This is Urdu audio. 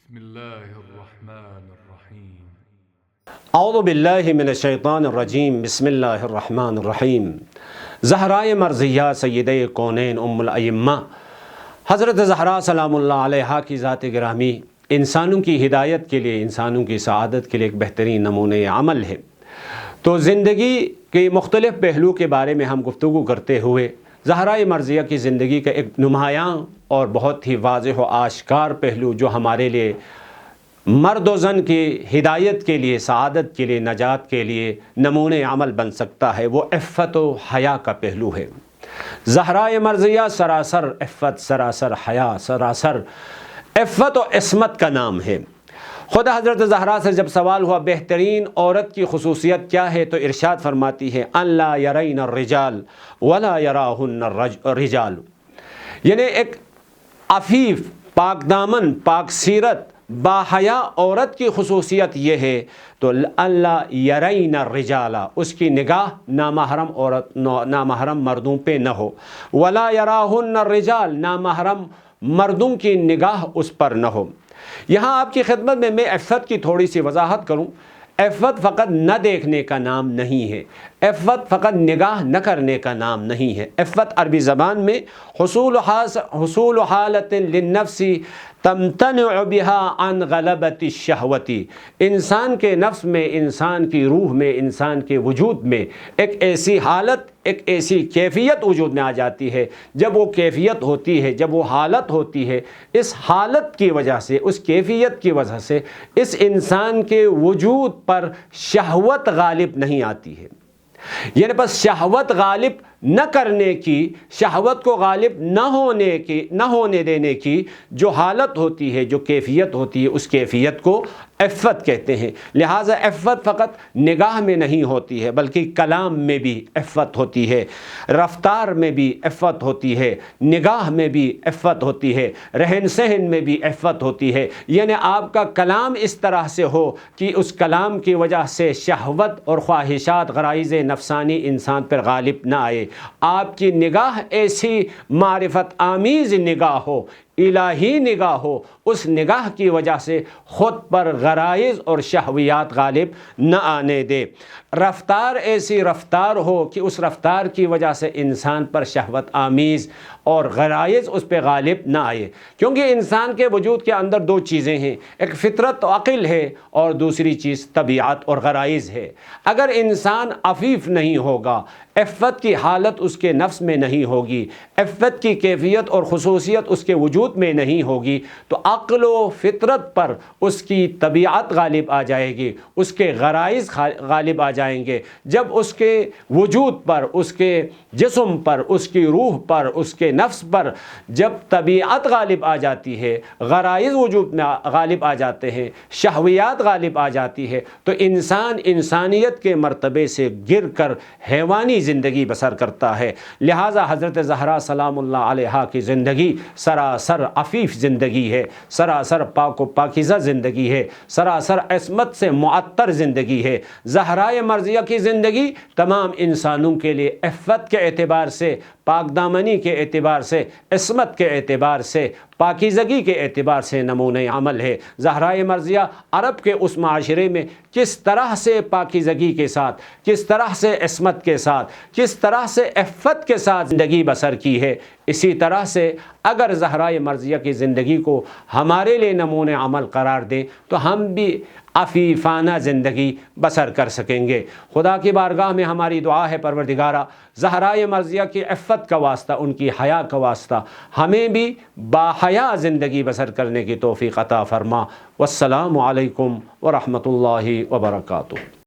بسم الله الرحمن الرحيم. اعوذ باللہ من الشیطان الرجیم بسم اللہ الرحمن الرحیم. زہرائے مرضیہ سیدہ کونین ام الائمہ حضرت زہرا سلام اللہ علیہا کی ذات گرامی انسانوں کی ہدایت کے لیے، انسانوں کی سعادت کے لیے ایک بہترین نمونۂ عمل ہے. تو زندگی کے مختلف پہلو کے بارے میں ہم گفتگو کرتے ہوئے زہرائے مرضیہ کی زندگی کا ایک نمایاں اور بہت ہی واضح و آشکار پہلو جو ہمارے لیے مرد و زن کی ہدایت کے لیے، سعادت کے لیے، نجات کے لیے نمونۂ عمل بن سکتا ہے، وہ عفت و حیا کا پہلو ہے. زہرائے مرضیہ سراسر عفت، سراسر حیا، سراسر عفت و عصمت کا نام ہے. خدا حضرت زہرا سے جب سوال ہوا بہترین عورت کی خصوصیت کیا ہے، تو ارشاد فرماتی ہے الا یرین الرجال ولا یراہن الرجال. یعنی ایک عفیف، پاک دامن، پاک سیرت، باحیا عورت کی خصوصیت یہ ہے تو اللہ یرین الرجال، اس کی نگاہ نامحرم عورت، نامحرم مردوں پہ نہ ہو. ولا یراہن الرجال، نامحرم مردوں کی نگاہ اس پر نہ ہو. یہاں آپ کی خدمت میں عفت کی تھوڑی سی وضاحت کروں. عفت فقط نہ دیکھنے کا نام نہیں ہے، عفت فقط نگاہ نہ کرنے کا نام نہیں ہے. عفت عربی زبان میں حصول حالت للنفس تمتنع بها عن غلبت الشہوتی، انسان کے نفس میں، انسان کی روح میں، انسان کے وجود میں ایک ایسی حالت، ایک ایسی کیفیت وجود میں آ جاتی ہے. جب وہ کیفیت ہوتی ہے، جب وہ حالت ہوتی ہے، اس حالت کی وجہ سے، اس کیفیت کی وجہ سے اس انسان کے وجود پر شہوت غالب نہیں آتی ہے. یعنی بس شہوت غالب نہ کرنے کی، شہوت کو غالب نہ ہونے دینے کی جو حالت ہوتی ہے، جو کیفیت ہوتی ہے، اس کیفیت کو عفت کہتے ہیں. لہٰذا عفت فقط نگاہ میں نہیں ہوتی ہے بلکہ کلام میں بھی عفت ہوتی ہے، رفتار میں بھی عفت ہوتی ہے، نگاہ میں بھی عفت ہوتی ہے، رہن سہن میں بھی عفت ہوتی ہے. یعنی آپ کا کلام اس طرح سے ہو کہ اس کلام کی وجہ سے شہوت اور خواہشات، غرائز نفسانی انسان پر غالب نہ آئے. آپ کی نگاہ ایسی معرفت آمیز نگاہ ہو، الہی نگاہ ہو، اس نگاہ کی وجہ سے خود پر غرائز اور شہویات غالب نہ آنے دے. رفتار ایسی رفتار ہو کہ اس رفتار کی وجہ سے انسان پر شہوت آمیز اور غرائز اس پہ غالب نہ آئے. کیونکہ انسان کے وجود کے اندر دو چیزیں ہیں، ایک فطرت و عقل ہے اور دوسری چیز طبیعت اور غرائز ہے. اگر انسان عفیف نہیں ہوگا، عفت کی حالت اس کے نفس میں نہیں ہوگی، عفت کی کیفیت اور خصوصیت اس کے وجود میں نہیں ہوگی، تو عقل و فطرت پر اس کی طبیعت غالب آ جائے گی، اس کے غرائز غالب آ جائیں گے. جب اس کے وجود پر، اس کے جسم پر، اس کی روح پر، اس کے نفس پر جب طبیعت غالب آ جاتی ہے، غرائز وجود میں غالب آ جاتے ہیں، شہویات غالب آ جاتی ہے، تو انسان انسانیت کے مرتبے سے گر کر حیوانی زندگی بسر کرتا ہے. لہٰذا حضرت زہرا سلام اللہ علیہا کی زندگی سراسر عفیف زندگی ہے، سراسر پاک و پاکیزہ زندگی ہے، سراسر عصمت سے معطر زندگی ہے. زہرائے مرضیہ کی زندگی تمام انسانوں کے لیے عفت کے اعتبار سے، پاک دامنی کے اعتبار سے، عصمت کے اعتبار سے، پاکیزگی کے اعتبار سے نمونۂ عمل ہے. زہرائے مرضیہ عرب کے اس معاشرے میں کس طرح سے پاکیزگی کے ساتھ، کس طرح سے عصمت کے ساتھ، کس طرح سے عفت کے ساتھ زندگی بسر کی ہے، اسی طرح سے اگر زہرائے مرضیہ کی زندگی کو ہمارے لیے نمونۂ عمل قرار دیں تو ہم بھی عفیفانہ زندگی بسر کر سکیں گے. خدا کی بارگاہ میں ہماری دعا ہے پروردگارہ زہرائے مرضیہ کی عفت کا واسطہ، ان کی حیا کا واسطہ ہمیں بھی باحیا زندگی بسر کرنے کی توفیق عطا فرما. والسلام علیکم ورحمۃ اللہ وبرکاتہ.